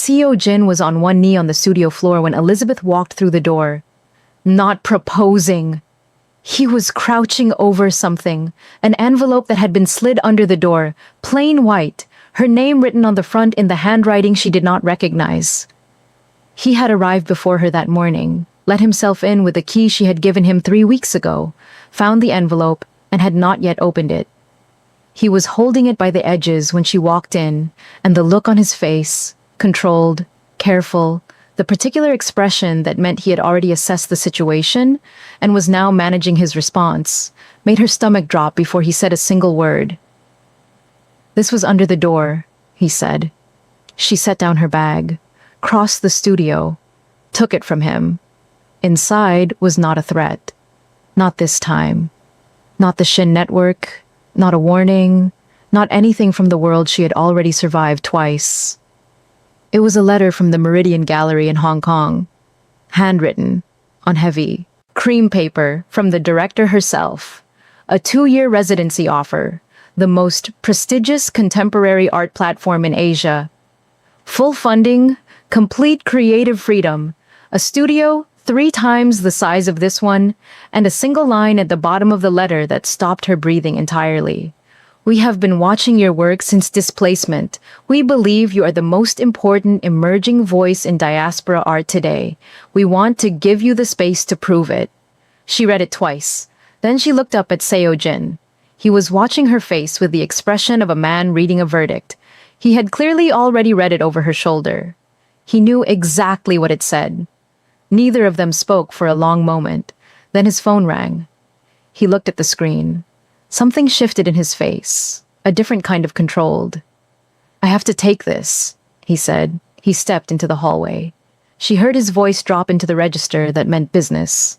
Seo Jin was on one knee on the studio floor when Elizabeth walked through the door. Not proposing. He was crouching over something, an envelope that had been slid under the door, plain white, her name written on the front in the handwriting she did not recognize. He had arrived before her that morning, let himself in with the key she had given him 3 weeks ago, found the envelope, and had not yet opened it. He was holding it by the edges when she walked in, and the look on his face, controlled, careful, the particular expression that meant he had already assessed the situation and was now managing his response, made her stomach drop before he said a single word. "This was under the door," he said. She set down her bag, crossed the studio, took it from him. Inside was not a threat. Not this time. Not the Shin network, not a warning, not anything from the world she had already survived twice. It was a letter from the Meridian Gallery in Hong Kong, handwritten, on heavy, cream paper from the director herself, a 2-year residency offer, the most prestigious contemporary art platform in Asia. Full funding, complete creative freedom, a studio 3 times the size of this one, and a single line at the bottom of the letter that stopped her breathing entirely. "We have been watching your work since displacement. We believe you are the most important emerging voice in diaspora art today. We want to give you the space to prove it." She read it twice. Then she looked up at Seo Jin. He was watching her face with the expression of a man reading a verdict. He had clearly already read it over her shoulder. He knew exactly what it said. Neither of them spoke for a long moment. Then his phone rang. He looked at the screen. Something shifted in his face, a different kind of controlled. "I have to take this," he said. He stepped into the hallway. She heard his voice drop into the register that meant business.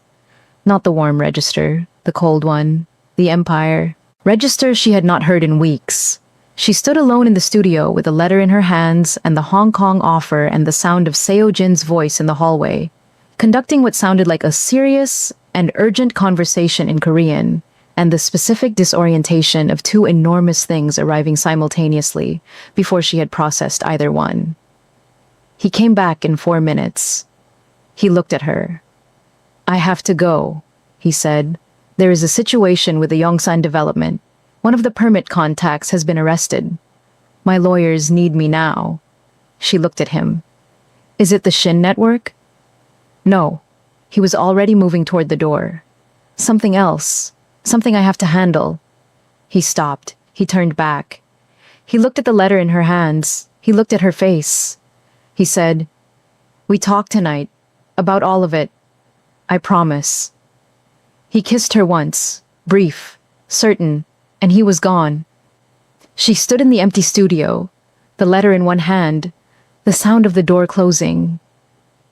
Not the warm register, the cold one, the Empire. Register she had not heard in weeks. She stood alone in the studio with a letter in her hands and the Hong Kong offer and the sound of Seo Jin's voice in the hallway, conducting what sounded like a serious and urgent conversation in Korean, and the specific disorientation of 2 enormous things arriving simultaneously before she had processed either one. He came back in 4 minutes. He looked at her. "I have to go," he said. "There is a situation with the Yongsan development. One of the permit contacts has been arrested. My lawyers need me now." She looked at him. "Is it the Shin network?" No. He was already moving toward the door. "Something else. Something I have to handle." He stopped. He turned back. He looked at the letter in her hands. He looked at her face. He said, "We talked tonight. About all of it. I promise." He kissed her once, brief, certain, and he was gone. She stood in the empty studio, the letter in one hand, the sound of the door closing.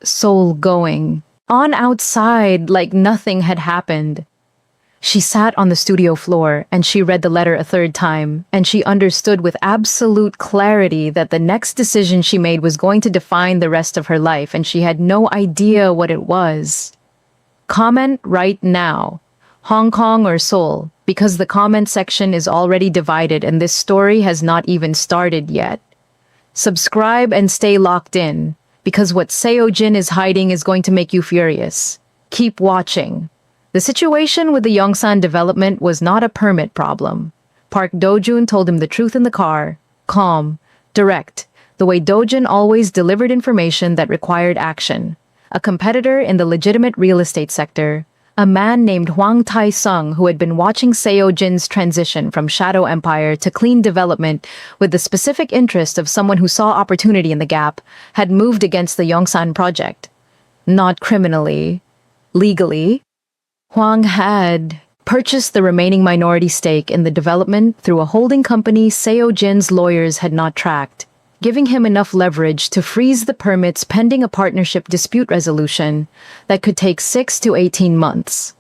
Soul going. On outside like nothing had happened. She sat on the studio floor and she read the letter a 3rd time, and she understood with absolute clarity that the next decision she made was going to define the rest of her life, and she had no idea what it was. Comment right now. Hong Kong or Seoul, because the comment section is already divided and this story has not even started yet. Subscribe and stay locked in, because what Seo Jin is hiding is going to make you furious. Keep watching. The situation with the Yongsan development was not a permit problem. Park Do-jun told him the truth in the car, calm, direct, the way Do-jun always delivered information that required action. A competitor in the legitimate real estate sector, a man named Hwang Tai-sung who had been watching Seo Jin's transition from Shadow Empire to clean development with the specific interest of someone who saw opportunity in the gap, had moved against the Yongsan project. Not criminally. Legally. Hwang had purchased the remaining minority stake in the development through a holding company Seo Jin's lawyers had not tracked, giving him enough leverage to freeze the permits pending a partnership dispute resolution that could take 6 to 18 months.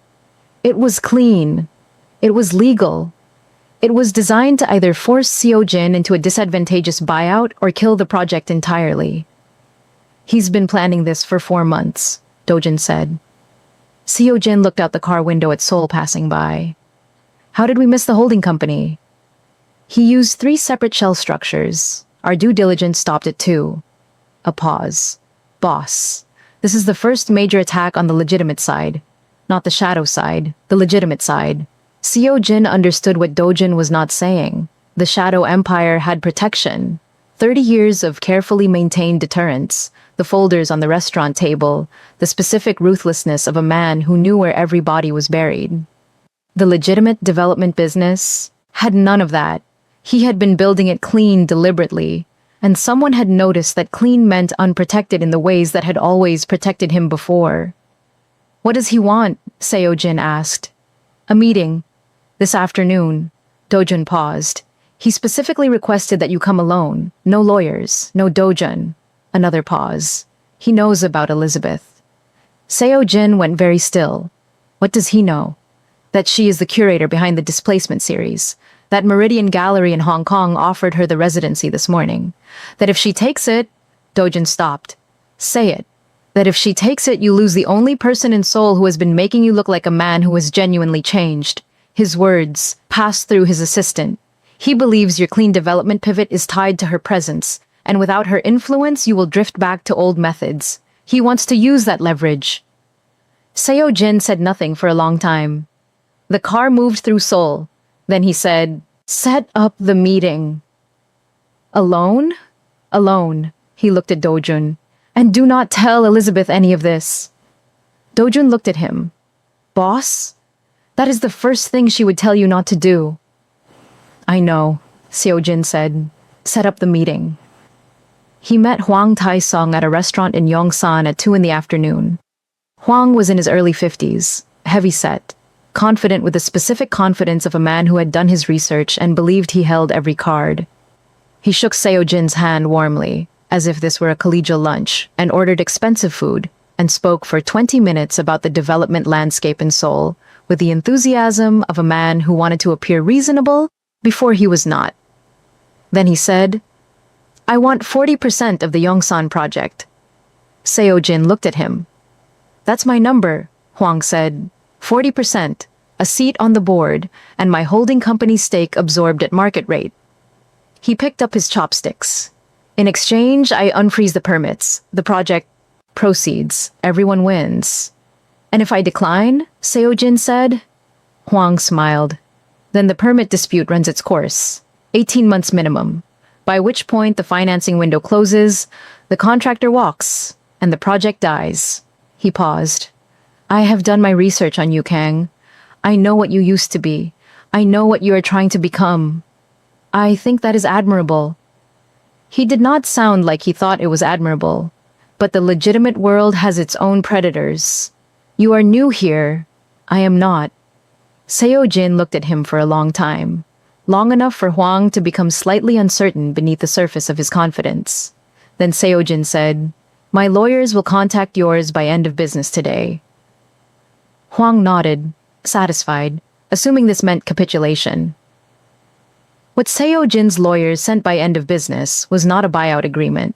It was clean. It was legal. It was designed to either force Seo Jin into a disadvantageous buyout or kill the project entirely. "He's been planning this for 4 months, Do-jun said. Seo Jin looked out the car window at Seoul passing by. "How did we miss the holding company?" "He used 3 separate shell structures. Our due diligence stopped at 2. A pause. Boss. This is the first major attack on the legitimate side. Not the shadow side, the legitimate side. Seo Jin understood what Dojin was not saying. The Shadow Empire had protection. 30 years of carefully maintained deterrence, the folders on the restaurant table, the specific ruthlessness of a man who knew where every body was buried. The legitimate development business had none of that. He had been building it clean deliberately, and someone had noticed that clean meant unprotected in the ways that had always protected him before. What does he want? Seo Jin asked. A meeting. This afternoon. Dojun paused. He specifically requested that you come alone. No lawyers, no Dojun. Another pause. He knows about Elizabeth. Seo Jin went very still. What does he know? That she is the curator behind the Displacement series. That Meridian Gallery in Hong Kong offered her the residency this morning. That if she takes it... Dojun stopped. Say it. That if she takes it, you lose the only person in Seoul who has been making you look like a man who has genuinely changed. His words passed through his assistant. He believes your clean development pivot is tied to her presence, and without her influence, you will drift back to old methods. He wants to use that leverage. Seo Jin said nothing for a long time. The car moved through Seoul. Then he said, "Set up the meeting." Alone? Alone. He looked at Dojun. And do not tell Elizabeth any of this. Dojun looked at him. Boss? That is the first thing she would tell you not to do. I know, Seo Jin said. Set up the meeting. He met Hwang Tae-sung at a restaurant in Yongsan at 2 in the afternoon. Hwang was in his early 50s, heavy-set, confident with the specific confidence of a man who had done his research and believed he held every card. He shook Seo Jin's hand warmly, as if this were a collegial lunch, and ordered expensive food, and spoke for 20 minutes about the development landscape in Seoul, with the enthusiasm of a man who wanted to appear reasonable before he was not. Then he said, I want 40% of the Yongsan project. Seo Jin looked at him. That's my number, Hwang said. 40%, a seat on the board, and my holding company stake absorbed at market rate. He picked up his chopsticks. In exchange, I unfreeze the permits. The project proceeds. Everyone wins. And if I decline, Seo Jin said. Hwang smiled. Then the permit dispute runs its course. 18 months minimum. By which point the financing window closes, the contractor walks, and the project dies. He paused. I have done my research on you, Kang. I know what you used to be. I know what you are trying to become. I think that is admirable. He did not sound like he thought it was admirable, but the legitimate world has its own predators. You are new here. I am not. Seo Jin looked at him for a long time, long enough for Hwang to become slightly uncertain beneath the surface of his confidence. Then Seo Jin said, My lawyers will contact yours by end of business today. Hwang nodded, satisfied, assuming this meant capitulation. What Seo Jin's lawyers sent by end of business was not a buyout agreement.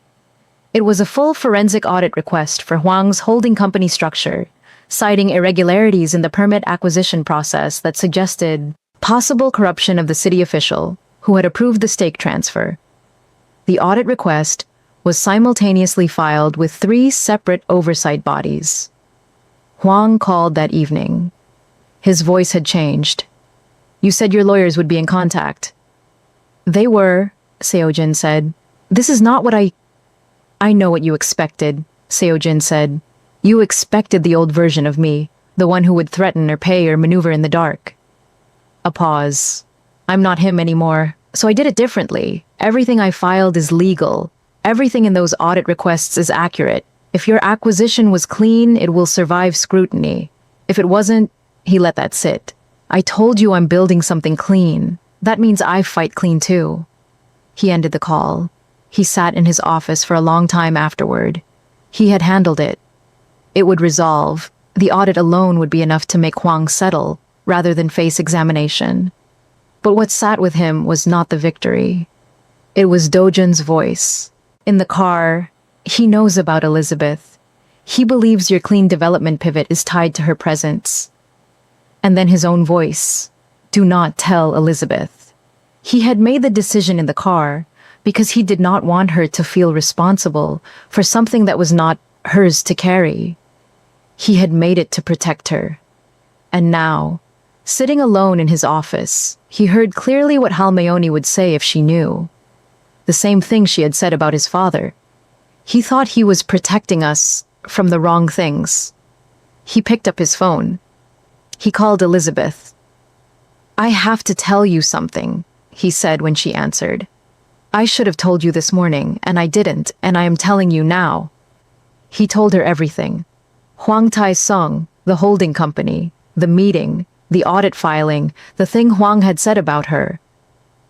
It was a full forensic audit request for Hwang's holding company structure, citing irregularities in the permit acquisition process that suggested possible corruption of the city official who had approved the stake transfer. The audit request was simultaneously filed with 3 separate oversight bodies. Hwang called that evening. His voice had changed. You said your lawyers would be in contact. They were, Seo Jin said. This is not what I know what you expected, Seo Jin said. You expected the old version of me, the one who would threaten or pay or maneuver in the dark. A pause. I'm not him anymore, so I did it differently. Everything I filed is legal. Everything in those audit requests is accurate. If your acquisition was clean, it will survive scrutiny. If it wasn't, he let that sit. I told you I'm building something clean. That means I fight clean too. He ended the call. He sat in his office for a long time afterward. He had handled it. It would resolve. The audit alone would be enough to make Hwang settle, rather than face examination. But what sat with him was not the victory. It was Dojun's voice. In the car, he knows about Elizabeth. He believes your clean development pivot is tied to her presence. And then his own voice. Do not tell Elizabeth. He had made the decision in the car because he did not want her to feel responsible for something that was not hers to carry. He had made it to protect her. And now, sitting alone in his office, he heard clearly what Halmayoni would say if she knew. The same thing she had said about his father. He thought he was protecting us from the wrong things. He picked up his phone. He called Elizabeth. "I have to tell you something," he said when she answered. "I should have told you this morning, and I didn't, and I am telling you now." He told her everything. Huang Tai-sung, the holding company, the meeting, the audit filing, the thing Huang had said about her.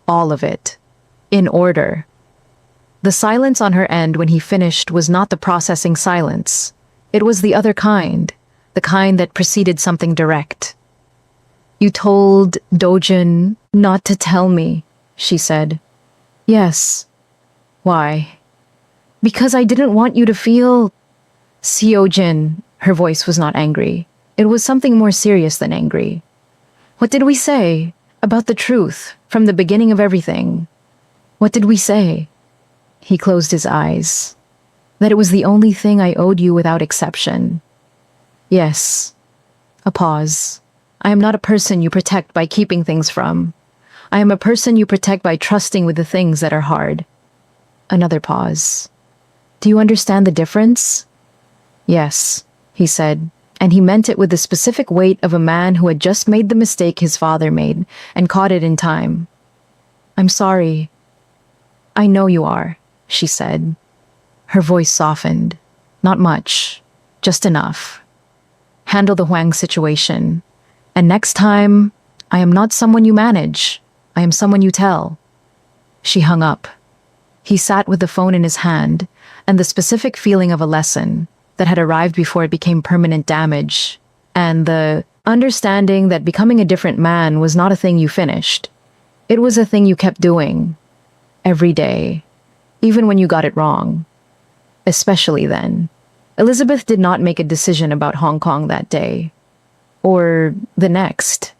All of it. In order. The silence on her end when he finished was not the processing silence. It was the other kind, the kind that preceded something direct. "You told Dojin not to tell me," she said. "Yes." "Why?" "Because I didn't want you to feel—" "Seojin," her voice was not angry. It was something more serious than angry. "What did we say about the truth from the beginning of everything? What did we say?" He closed his eyes. "That it was the only thing I owed you without exception." "Yes." A pause. "I am not a person you protect by keeping things from. I am a person you protect by trusting with the things that are hard." Another pause. "Do you understand the difference?" "Yes," he said, and he meant it with the specific weight of a man who had just made the mistake his father made and caught it in time. "I'm sorry." "I know you are," she said. Her voice softened. "Not much, just enough. Handle the Huang situation. And next time, I am not someone you manage. I am someone you tell." She hung up. He sat with the phone in his hand, and the specific feeling of a lesson that had arrived before it became permanent damage, and the understanding that becoming a different man was not a thing you finished. It was a thing you kept doing. Every day. Even when you got it wrong. Especially then. Elizabeth did not make a decision about Hong Kong that day. Or the next.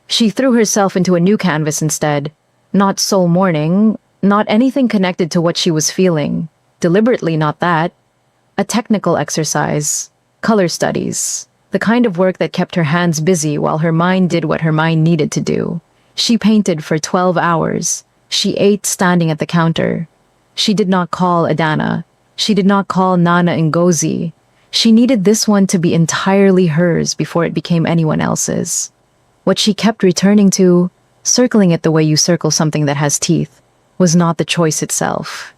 She threw herself into a new canvas instead. Not soul mourning, not anything connected to what she was feeling. Deliberately not that. A technical exercise. Color studies. The kind of work that kept her hands busy while her mind did what her mind needed to do. She painted for 12 hours. She ate standing at the counter. She did not call Adana. She did not call Nana Ngozi. She needed this one to be entirely hers before it became anyone else's. What she kept returning to, circling it the way you circle something that has teeth, was not the choice itself.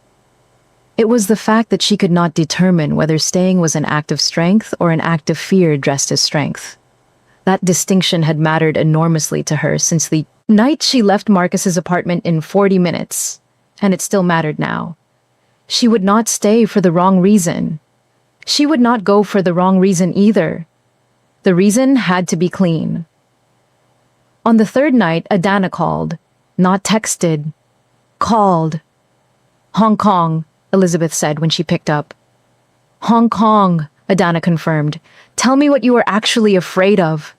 It was the fact that she could not determine whether staying was an act of strength or an act of fear dressed as strength. That distinction had mattered enormously to her since the night she left Marcus's apartment in 40 minutes, and it still mattered now. She would not stay for the wrong reason. She would not go for the wrong reason either. The reason had to be clean. On the third night, Adana called, not texted. Called. "Hong Kong," Elizabeth said when she picked up. "Hong Kong," Adana confirmed. "Tell me what you are actually afraid of."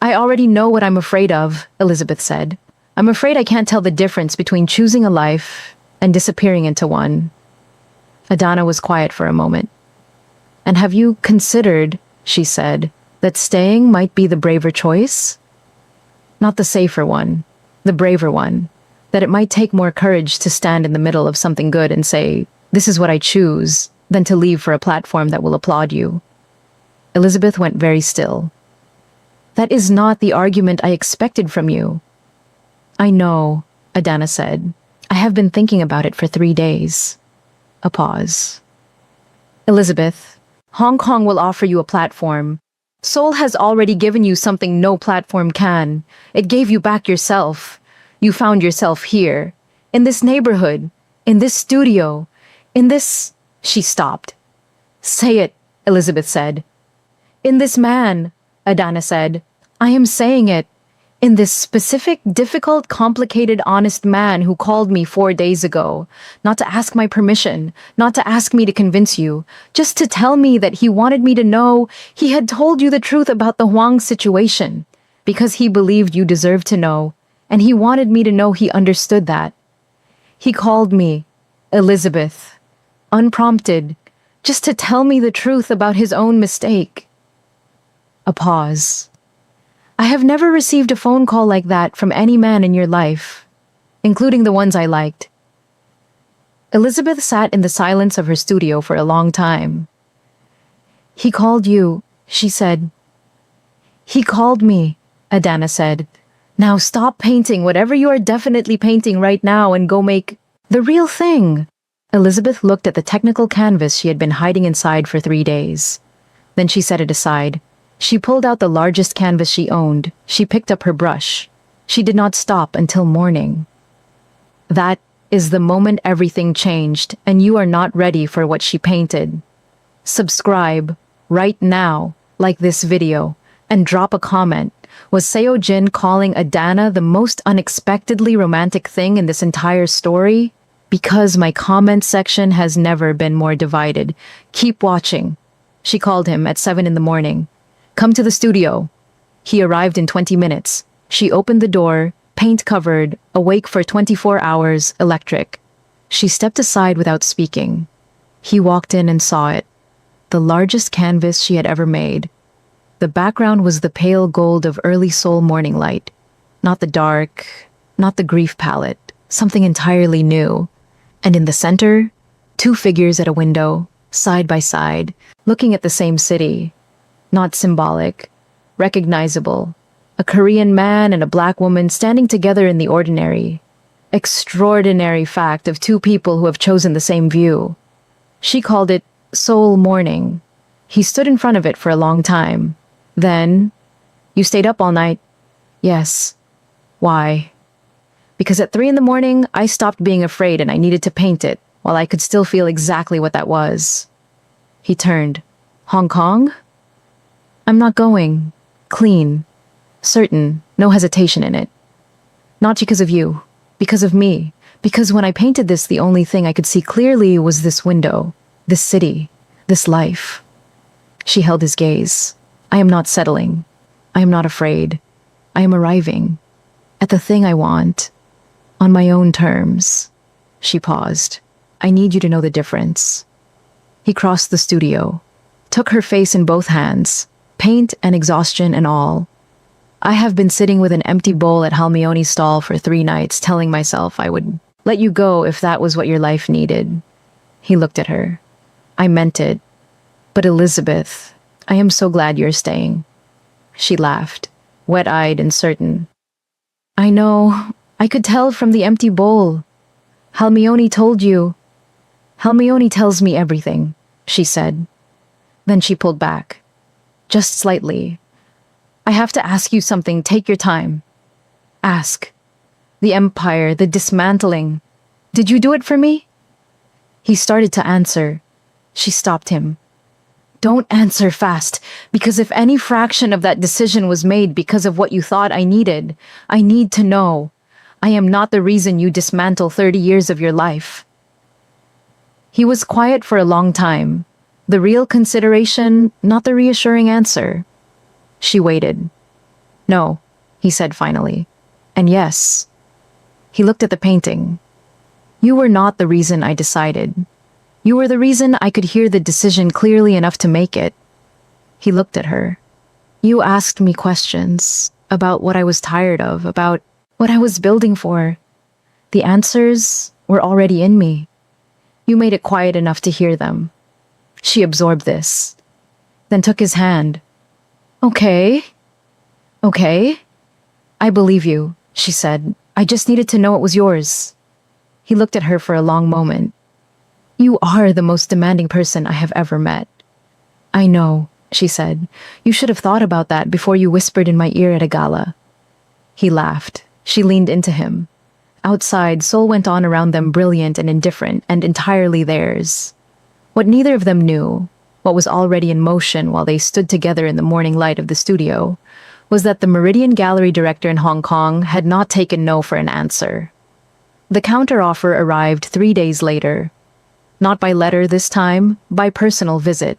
"I already know what I'm afraid of," Elizabeth said. "I'm afraid I can't tell the difference between choosing a life and disappearing into one." Adana was quiet for a moment. "And have you considered," she said, "that staying might be the braver choice? Not the safer one, the braver one. That it might take more courage to stand in the middle of something good and say, 'This is what I choose,' than to leave for a platform that will applaud you." Elizabeth went very still. "That is not the argument I expected from you." "I know," Adana said. "I have been thinking about it for 3 days." A pause. "Elizabeth, Hong Kong will offer you a platform. Seoul has already given you something no platform can. It gave you back yourself. You found yourself here, in this neighborhood, in this studio, in this—" She stopped. "Say it," Elizabeth said. "In this man," Adana said. "I am saying it. In this specific, difficult, complicated, honest man who called me 4 days ago, not to ask my permission, not to ask me to convince you, just to tell me that he wanted me to know he had told you the truth about the Huang situation, because he believed you deserved to know, and he wanted me to know he understood that. He called me, Elizabeth, unprompted, just to tell me the truth about his own mistake. A pause. I have never received a phone call like that from any man in your life, including the ones I liked. Elizabeth sat in the silence of her studio for a long time. He called you, she said. He called me, Adana said. Now stop painting whatever you are definitely painting right now and go make the real thing. Elizabeth looked at the technical canvas she had been hiding inside for 3 days. Then she set it aside. She pulled out the largest canvas she owned. She picked up her brush. She did not stop until morning. That is the moment everything changed, and you are not ready for what she painted. Subscribe right now, like this video, and drop a comment. Was Seo Jin calling Adana the most unexpectedly romantic thing in this entire story? Because my comment section has never been more divided. Keep watching. She called him at 7 in the morning. Come to the studio. He arrived in 20 minutes. She opened the door, paint covered, awake for 24 hours, electric. She stepped aside without speaking. He walked in and saw it. The largest canvas she had ever made. The background was the pale gold of early soul morning light. Not the dark, not the grief palette, something entirely new. And in the center, 2 figures at a window, side by side, looking at the same city. Not symbolic, recognizable. A Korean man and a black woman standing together in the ordinary, extraordinary fact of 2 people who have chosen the same view. She called it soul morning. He stood in front of it for a long time. Then, you stayed up all night? Yes. Why? Because at 3 in the morning, I stopped being afraid and I needed to paint it, while I could still feel exactly what that was. He turned. Hong Kong? I'm not going. Clean. Certain. No hesitation in it. Not because of you. Because of me. Because when I painted this, the only thing I could see clearly was this window. This city. This life. She held his gaze. I am not settling. I am not afraid. I am arriving. At the thing I want. On my own terms. She paused. I need you to know the difference. He crossed the studio. Took her face in both hands. Paint and exhaustion and all. I have been sitting with an empty bowl at Halmioni's stall for 3 nights, telling myself I would let you go if that was what your life needed. He looked at her. I meant it. But Elizabeth, I am so glad you're staying. She laughed, wet-eyed and certain. I know. I could tell from the empty bowl. Halmioni told you. Halmioni tells me everything, she said. Then she pulled back. Just slightly. I have to ask you something. Take your time. Ask. The empire, the dismantling. Did you do it for me? He started to answer. She stopped him. Don't answer fast, because if any fraction of that decision was made because of what you thought I needed, I need to know. I am not the reason you dismantle 30 years of your life. He was quiet for a long time. The real consideration, not the reassuring answer. She waited. No, he said finally. And yes. He looked at the painting. You were not the reason I decided. You were the reason I could hear the decision clearly enough to make it. He looked at her. You asked me questions about what I was tired of, about what I was building for. The answers were already in me. You made it quiet enough to hear them. She absorbed this, then took his hand. Okay. Okay. I believe you, she said. I just needed to know it was yours. He looked at her for a long moment. You are the most demanding person I have ever met. I know, she said. You should have thought about that before you whispered in my ear at a gala. He laughed. She leaned into him. Outside, Seoul went on around them, brilliant and indifferent, and entirely theirs. What neither of them knew, what was already in motion while they stood together in the morning light of the studio, was that the Meridian Gallery director in Hong Kong had not taken no for an answer. The counteroffer arrived 3 days later. Not by letter this time, by personal visit.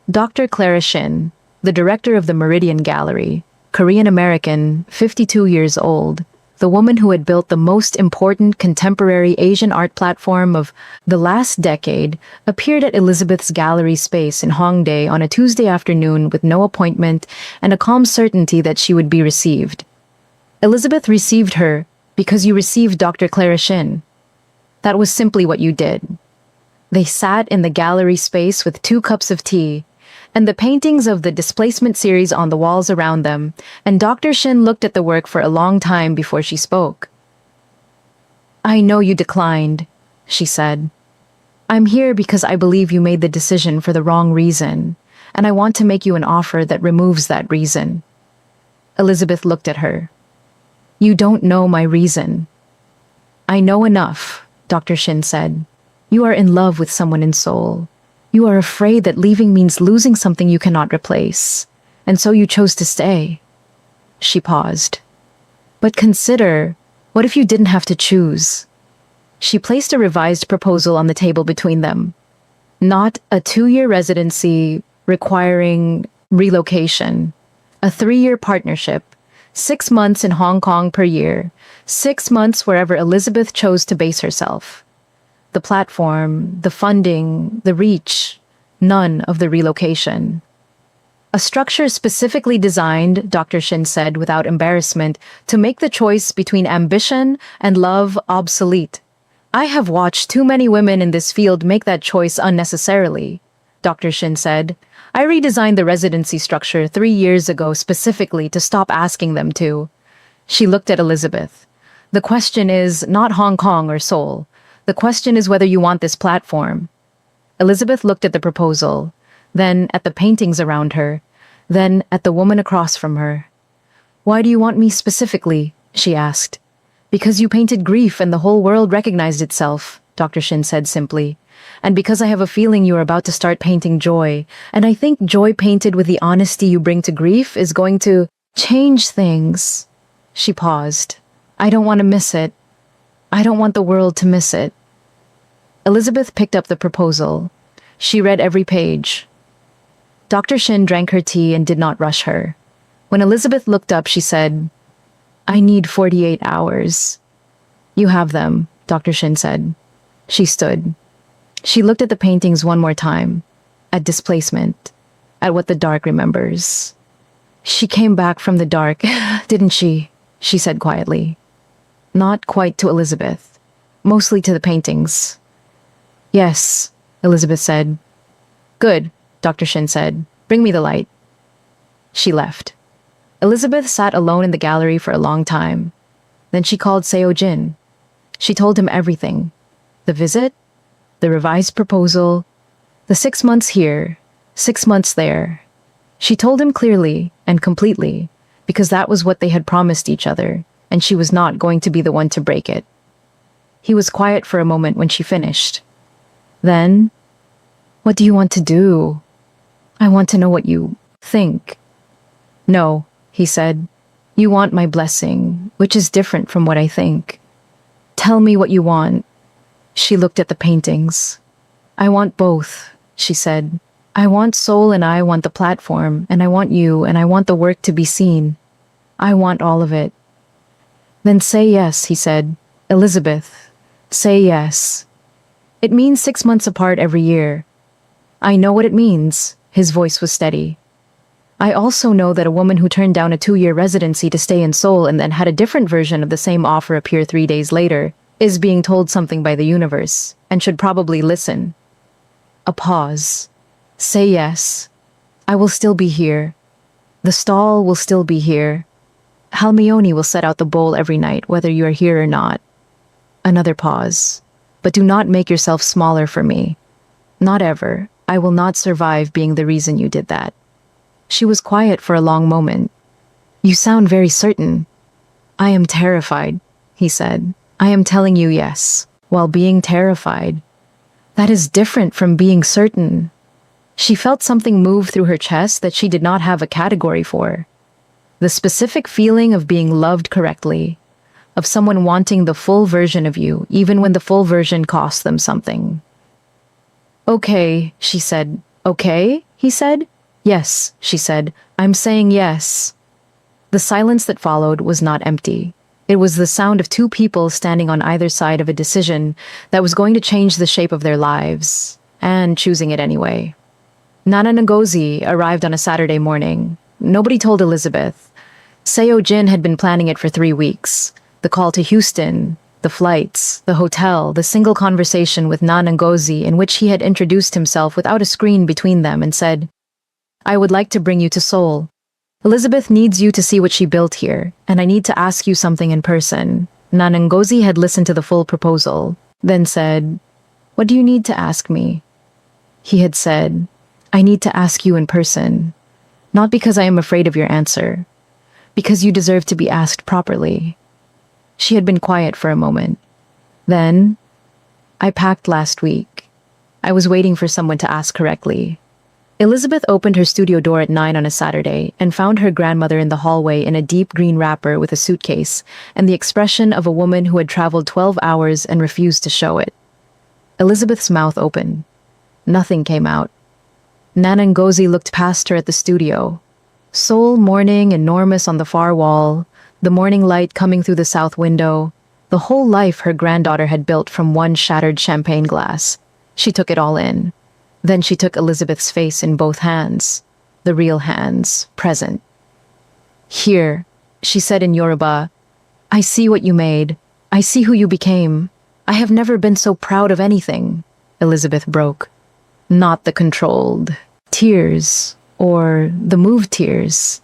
Dr. Clara Shin, the director of the Meridian Gallery, Korean-American, 52 years old, the woman who had built the most important contemporary Asian art platform of the last decade, appeared at Elizabeth's gallery space in Hongdae on a Tuesday afternoon with no appointment and a calm certainty that she would be received. Elizabeth received her because you received Dr. Clara Shin. That was simply what you did. They sat in the gallery space with 2 cups of tea, and the paintings of the displacement series on the walls around them, and Dr. Shin looked at the work for a long time before she spoke. "I know you declined," she said. "I'm here because I believe you made the decision for the wrong reason, and I want to make you an offer that removes that reason." Elizabeth looked at her. "You don't know my reason." "I know enough," Dr. Shin said. "You are in love with someone in Seoul. You are afraid that leaving means losing something you cannot replace, and so you chose to stay." She paused. "But consider, what if you didn't have to choose?" She placed a revised proposal on the table between them. Not a 2-year residency requiring relocation, a 3-year partnership, 6 months in Hong Kong per year, 6 months wherever Elizabeth chose to base herself. The platform, the funding, the reach, none of the relocation. A structure specifically designed, Dr. Shin said without embarrassment, to make the choice between ambition and love obsolete. "I have watched too many women in this field make that choice unnecessarily," Dr. Shin said. "I redesigned the residency structure 3 years ago specifically to stop asking them to." She looked at Elizabeth. "The question is not Hong Kong or Seoul. The question is whether you want this platform." Elizabeth looked at the proposal, then at the paintings around her, then at the woman across from her. "Why do you want me specifically?" she asked. "Because you painted grief and the whole world recognized itself," Dr. Shin said simply. "And because I have a feeling you are about to start painting joy, and I think joy painted with the honesty you bring to grief is going to change things." She paused. "I don't want to miss it. I don't want the world to miss it." Elizabeth picked up the proposal. She read every page. Dr. Shin drank her tea and did not rush her. When Elizabeth looked up, she said, "I need 48 hours. "You have them," Dr. Shin said. She stood. She looked at the paintings one more time, at displacement, at what the dark remembers. "She came back from the dark, didn't she?" she said quietly. Not quite to Elizabeth, mostly to the paintings. "Yes," Elizabeth said. "Good," Dr. Shin said. "Bring me the light." She left. Elizabeth sat alone in the gallery for a long time. Then she called Seo Jin. She told him everything. The visit, the revised proposal, the 6 months here, 6 months there. She told him clearly and completely, because that was what they had promised each other, and she was not going to be the one to break it. He was quiet for a moment when she finished. Then, "What do you want to do? I want to know what you think." "No," he said. "You want my blessing, which is different from what I think. Tell me what you want." She looked at the paintings. "I want both," she said. "I want Seoul and I want the platform, and I want you, and I want the work to be seen. I want all of it." "Then say yes," he said. "Elizabeth, say yes. It means 6 months apart every year." "I know what it means." His voice was steady. "I also know that a woman who turned down a 2-year residency to stay in Seoul and then had a different version of the same offer appear 3 days later is being told something by the universe and should probably listen." A pause. "Say yes. I will still be here. The stall will still be here. Halmione will set out the bowl every night, whether you are here or not." Another pause. "But do not make yourself smaller for me. Not ever. I will not survive being the reason you did that." She was quiet for a long moment. "You sound very certain." "I am terrified," he said. "I am telling you yes, while being terrified. That is different from being certain." She felt something move through her chest that she did not have a category for. The specific feeling of being loved correctly, of someone wanting the full version of you, even when the full version costs them something. "Okay," she said. "Okay," he said. "Yes," she said. "I'm saying yes." The silence that followed was not empty. It was the sound of two people standing on either side of a decision that was going to change the shape of their lives, and choosing it anyway. Nana Ngozi arrived on a Saturday morning. Nobody told Elizabeth. Seo Jin had been planning it for 3 weeks. The call to Houston, the flights, the hotel, the single conversation with Nana Ngozi in which he had introduced himself without a screen between them and said, "I would like to bring you to Seoul. Elizabeth needs you to see what she built here, and I need to ask you something in person." Nana Ngozi had listened to the full proposal, then said, "What do you need to ask me?" He had said, "I need to ask you in person, not because I am afraid of your answer, because you deserve to be asked properly." She had been quiet for a moment. Then, "I packed last week. I was waiting for someone to ask correctly." Elizabeth opened her studio door at 9 on a Saturday and found her grandmother in the hallway in a deep green wrapper with a suitcase and the expression of a woman who had traveled 12 hours and refused to show it. Elizabeth's mouth opened. Nothing came out. Nana Ngozi looked past her at the studio. Seoul morning enormous on the far wall, the morning light coming through the south window, the whole life her granddaughter had built from one shattered champagne glass. She took it all in. Then she took Elizabeth's face in both hands, the real hands, present. "Here," she said in Yoruba, "I see what you made. I see who you became. I have never been so proud of anything." Elizabeth broke. Not the controlled tears, or the moved tears.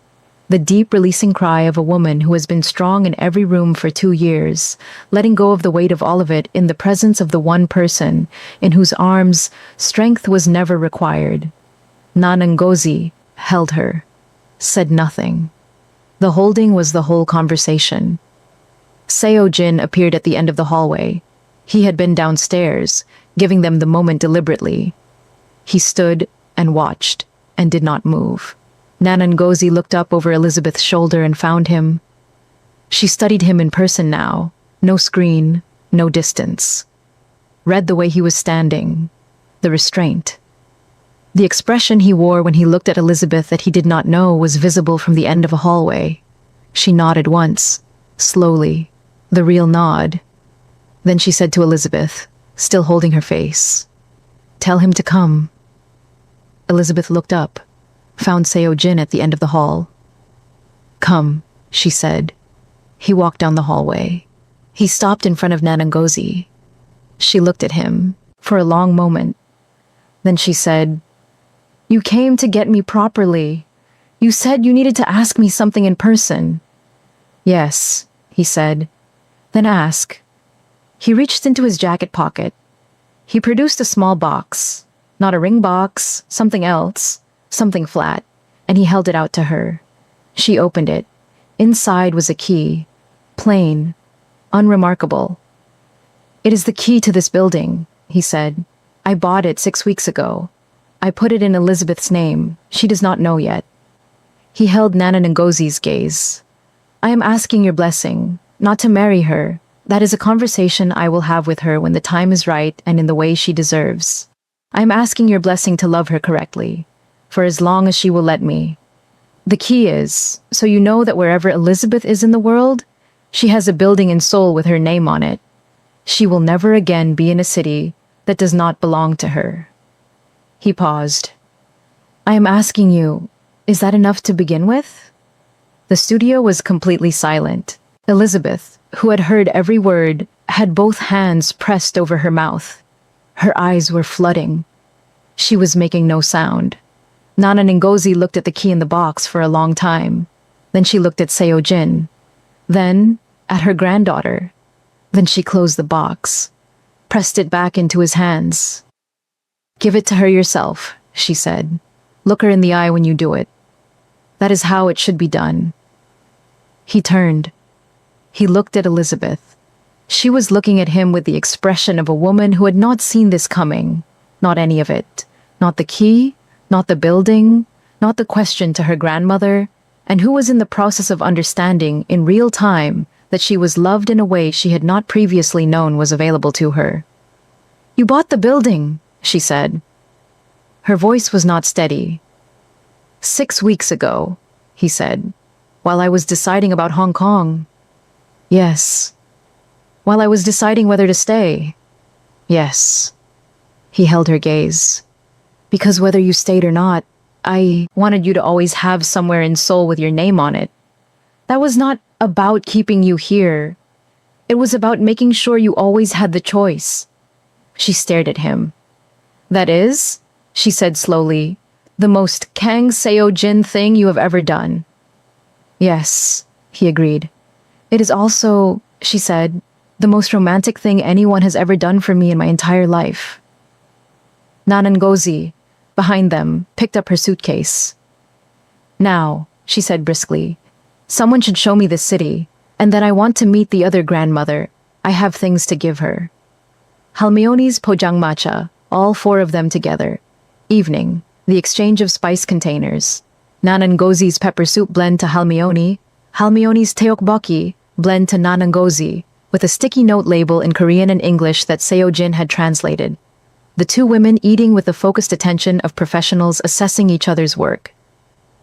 The deep releasing cry of a woman who has been strong in every room for 2 years, letting go of the weight of all of it in the presence of the one person in whose arms strength was never required. Nana Ngozi held her, said nothing. The holding was the whole conversation. Seo Jin appeared at the end of the hallway. He had been downstairs, giving them the moment deliberately. He stood and watched, and did not move. Nana Ngozi looked up over Elizabeth's shoulder and found him. She studied him in person now, no screen, no distance. Read the way he was standing, the restraint. The expression he wore when he looked at Elizabeth that he did not know was visible from the end of a hallway. She nodded once, slowly, the real nod. Then she said to Elizabeth, still holding her face, "Tell him to come." Elizabeth looked up, found Seo Jin at the end of the hall. "Come," she said. He walked down the hallway. He stopped in front of Nana Ngozi. She looked at him for a long moment. Then she said, "You came to get me properly. You said you needed to ask me something in person." "Yes," he said. "Then ask." He reached into his jacket pocket. He produced a small box, not a ring box, something else, something flat, and he held it out to her. She opened it. Inside was a key, plain, unremarkable. "It is the key to this building," he said. "I bought it 6 weeks ago. I put it in Elizabeth's name. She does not know yet." He held Nana Ngozi's gaze. "I am asking your blessing, not to marry her. That is a conversation I will have with her when the time is right and in the way she deserves. I am asking your blessing to love her correctly, for as long as she will let me. The key is, so you know that wherever Elizabeth is in the world, she has a building in Seoul with her name on it. She will never again be in a city that does not belong to her." He paused. "I am asking you, is that enough to begin with?" The studio was completely silent. Elizabeth, who had heard every word, had both hands pressed over her mouth. Her eyes were flooding. She was making no sound. Nana Ngozi looked at the key in the box for a long time. Then she looked at Seo Jin. Then at her granddaughter. Then she closed the box, pressed it back into his hands. "Give it to her yourself," she said. "Look her in the eye when you do it. That is how it should be done." He turned. He looked at Elizabeth. She was looking at him with the expression of a woman who had not seen this coming. Not any of it. Not the key, not the building, not the question to her grandmother, and who was in the process of understanding in real time that she was loved in a way she had not previously known was available to her. "You bought the building," she said. Her voice was not steady. 6 weeks ago, he said, while I was deciding about Hong Kong. Yes. While I was deciding whether to stay. Yes. He held her gaze. Because whether you stayed or not, I wanted you to always have somewhere in Seoul with your name on it. That was not about keeping you here. It was about making sure you always had the choice. She stared at him. That is, she said slowly, the most Kang Seo-jin thing you have ever done. Yes, he agreed. It is also, she said, the most romantic thing anyone has ever done for me in my entire life. Nanangozi, behind them, picked up her suitcase. Now, she said briskly, someone should show me this city, and then I want to meet the other grandmother. I have things to give her. Halmeoni's pojangmacha, all four of them together. Evening, the exchange of spice containers. Nanangozi's pepper soup blend to Halmeoni, Halmeoni's teokbokki blend to Nanangozi, with a sticky note label in Korean and English that Seo-jin had translated. The two women eating with the focused attention of professionals assessing each other's work.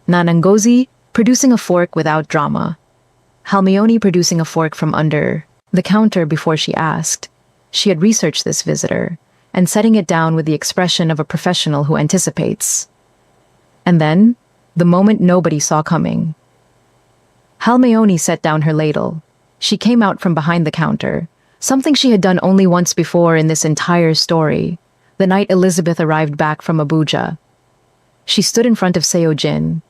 Nanangozi producing a fork without drama. Halmeoni producing a fork from under the counter before she asked. She had researched this visitor, and setting it down with the expression of a professional who anticipates. And then, the moment nobody saw coming. Halmeoni set down her ladle. She came out from behind the counter, something she had done only once before in this entire story, the night Elizabeth arrived back from Abuja. She stood in front of Seo-jin.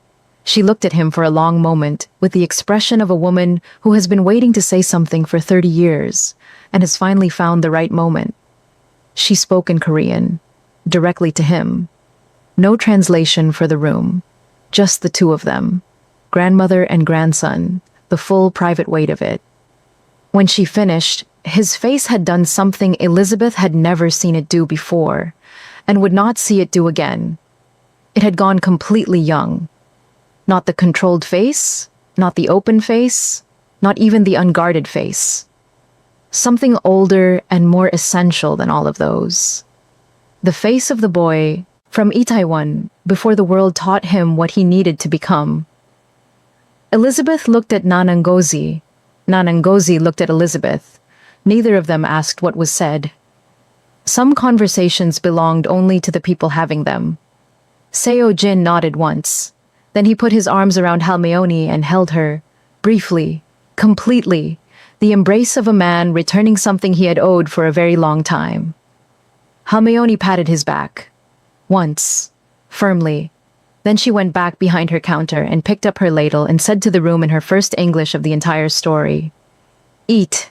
She looked at him for a long moment with the expression of a woman who has been waiting to say something for 30 years and has finally found the right moment. She spoke in Korean, directly to him. No translation for the room, just the two of them, grandmother and grandson, the full private weight of it. When she finished, his face had done something Elizabeth had never seen it do before, and would not see it do again. It had gone completely young. Not the controlled face, not the open face, not even the unguarded face. Something older and more essential than all of those. The face of the boy from Itaewon before the world taught him what he needed to become. Elizabeth looked at Nanangozi. Nanangozi looked at Elizabeth. Neither of them asked what was said. Some conversations belonged only to the people having them. Seo-jin nodded once. Then he put his arms around Halmeoni and held her, briefly, completely, the embrace of a man returning something he had owed for a very long time. Halmeoni patted his back. Once, firmly. Then she went back behind her counter and picked up her ladle and said to the room in her first English of the entire story, "Eat.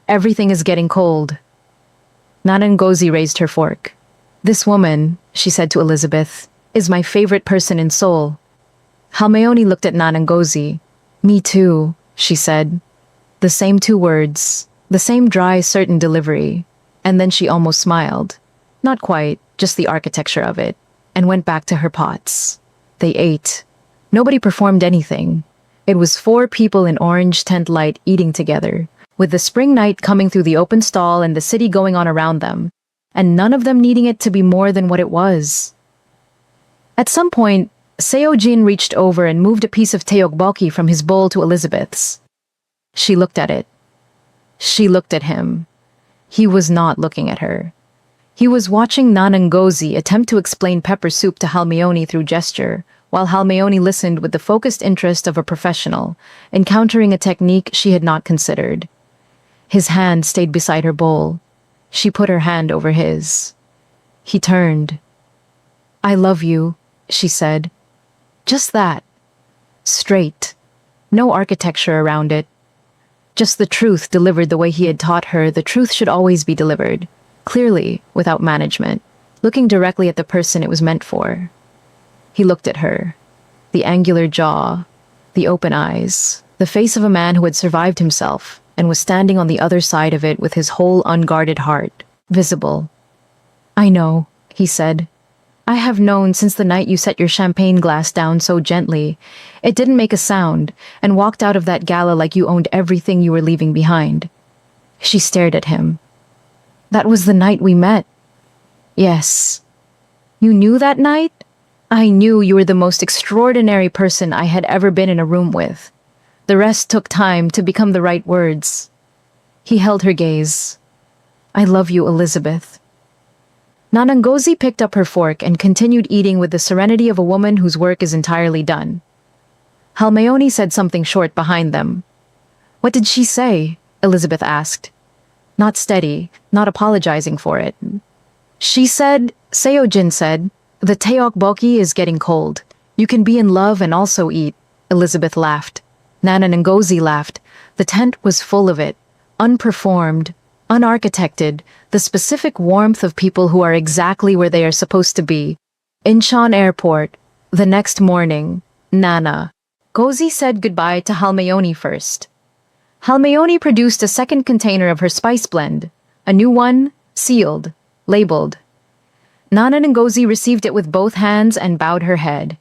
Everything is getting cold." Nanangozi raised her fork. "This woman," she said to Elizabeth, "is my favorite person in Seoul." Halmeoni looked at Nanangozi. "Me too," she said. The same two words, the same dry, certain delivery, and then she almost smiled. Not quite, just the architecture of it, and went back to her pots. They ate. Nobody performed anything. It was four people in orange tent light eating together, with the spring night coming through the open stall and the city going on around them, and none of them needing it to be more than what it was. At some point, Seo-jin reached over and moved a piece of teokbokki from his bowl to Elizabeth's. She looked at it. She looked at him. He was not looking at her. He was watching Nanangozi attempt to explain pepper soup to Halmeoni through gesture, while Halmeoni listened with the focused interest of a professional, encountering a technique she had not considered. His hand stayed beside her bowl. She put her hand over his. He turned. "I love you," she said. Just that. Straight. No architecture around it. Just the truth delivered the way he had taught her the truth should always be delivered. Clearly, without management, looking directly at the person it was meant for. He looked at her. The angular jaw, the open eyes, the face of a man who had survived himself and was standing on the other side of it with his whole unguarded heart, visible. "I know," he said. "I have known since the night you set your champagne glass down so gently. It didn't make a sound, and walked out of that gala like you owned everything you were leaving behind." She stared at him. "That was the night we met." "Yes." "You knew that night?" "I knew you were the most extraordinary person I had ever been in a room with. The rest took time to become the right words. He held her gaze. I love you, Elizabeth. Nanangozi picked up her fork and continued eating with the serenity of a woman whose work is entirely done. Halmayoni said something short behind them. What did she say? Elizabeth asked. Not steady, not apologizing for it. She said, Seojin said, the tteokbokki is getting cold. You can be in love and also eat. Elizabeth laughed. Nanangozi laughed. The tent was full of it, unperformed, unarchitected, the specific warmth of people who are exactly where they are supposed to be. Incheon Airport, the next morning, Nana. Gozi said goodbye to Halmayoni first. Halmayoni produced a second container of her spice blend, a new one, sealed, labeled. Nana Ngozi received it with both hands and bowed her head.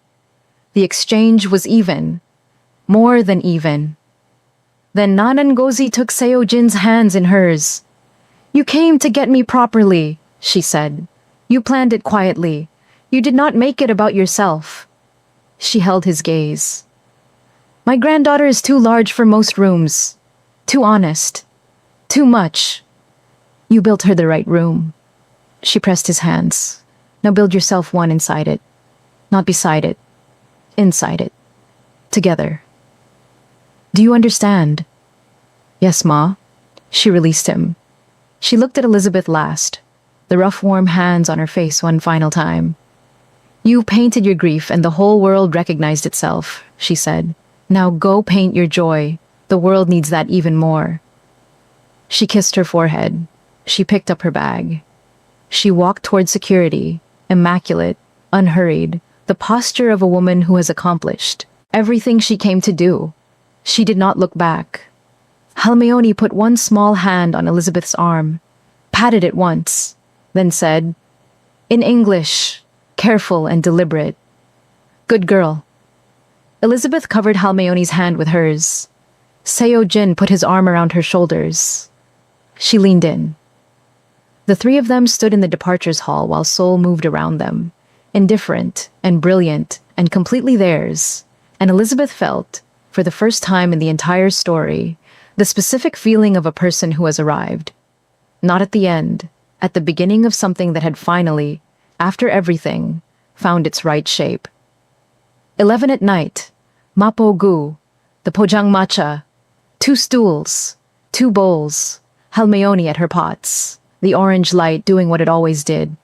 The exchange was even, more than even. Then Nana Ngozi took Seojin's hands in hers. You came to get me properly, she said. You planned it quietly. You did not make it about yourself. She held his gaze. My granddaughter is too large for most rooms. Too honest. Too much. You built her the right room. She pressed his hands. Now build yourself one inside it. Not beside it. Inside it. Together. Do you understand? Yes, Ma. She released him. She looked at Elizabeth last, the rough, warm hands on her face one final time. You painted your grief and the whole world recognized itself, she said. Now go paint your joy. The world needs that even more. She kissed her forehead. She picked up her bag. She walked toward security, immaculate, unhurried, the posture of a woman who has accomplished everything she came to do. She did not look back. Halmayoni put one small hand on Elizabeth's arm, patted it once, then said, in English, careful and deliberate, good girl. Elizabeth covered Halmayoni's hand with hers. Seojin put his arm around her shoulders. She leaned in. The three of them stood in the departures hall while Seoul moved around them, indifferent and brilliant and completely theirs, and Elizabeth felt, for the first time in the entire story, the specific feeling of a person who has arrived. Not at the end, at the beginning of something that had finally, after everything, found its right shape. 11 at night, Mapo-gu, the pojangmacha, 2 stools, 2 bowls, Halmayoni at her pots, the orange light doing what it always did.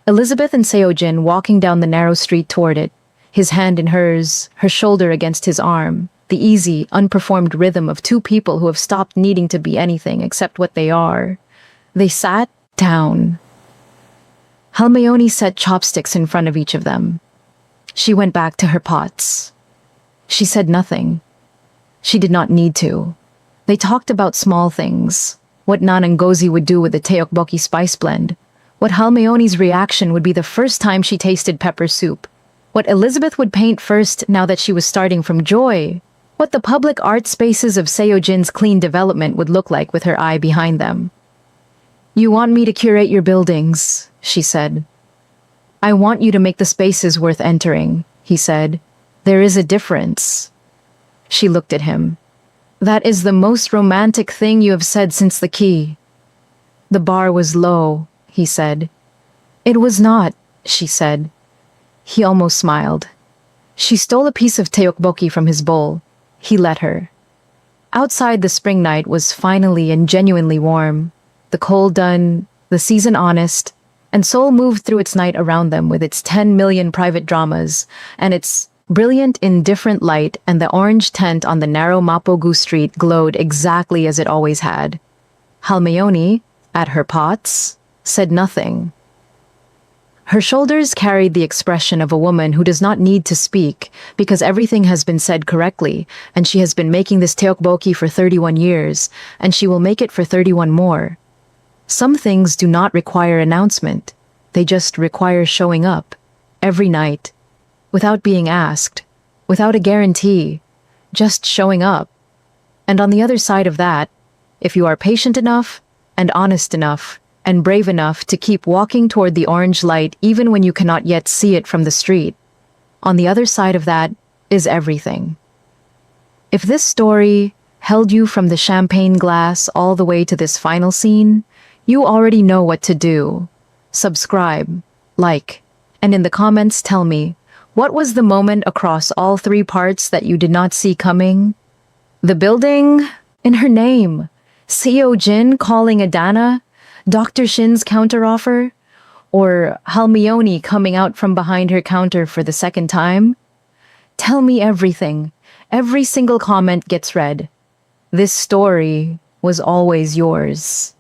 Elizabeth and Seojin walking down the narrow street toward it, his hand in hers, her shoulder against his arm, the easy, unperformed rhythm of 2 people who have stopped needing to be anything except what they are. They sat down. Halmayoni set chopsticks in front of each of them. She went back to her pots. She said nothing. She did not need to. They talked about small things, what Nanangozi would do with the tteokbokki spice blend, what Halmayoni's reaction would be the first time she tasted pepper soup, what Elizabeth would paint first now that she was starting from joy, what the public art spaces of Seojin's clean development would look like with her eye behind them. You want me to curate your buildings, she said. I want you to make the spaces worth entering, he said. There is a difference. She looked at him. That is the most romantic thing you have said since the key. The bar was low, he said. It was not, she said. He almost smiled. She stole a piece of tteokbokki from his bowl. He let her. Outside, the spring night was finally and genuinely warm. The cold done, the season honest, and Seoul moved through its night around them with its 10 million private dramas and its brilliant, indifferent light, and the orange tent on the narrow Mapo-gu street glowed exactly as it always had. Halmayoni, at her pots, said nothing. Her shoulders carried the expression of a woman who does not need to speak because everything has been said correctly, and she has been making this tteokbokki for 31 years, and she will make it for 31 more. Some things do not require announcement. They just require showing up, every night, without being asked, without a guarantee, just showing up. And on the other side of that, if you are patient enough, and honest enough, and brave enough to keep walking toward the orange light even when you cannot yet see it from the street, on the other side of that is everything. If this story held you from the champagne glass all the way to this final scene, you already know what to do. Subscribe, like, and in the comments tell me, what was the moment across all three parts that you did not see coming? The building in her name, Seo Jin calling Adana, Dr. Shin's counteroffer, or Halmione coming out from behind her counter for the second time? Tell me everything. Every single comment gets read. This story was always yours.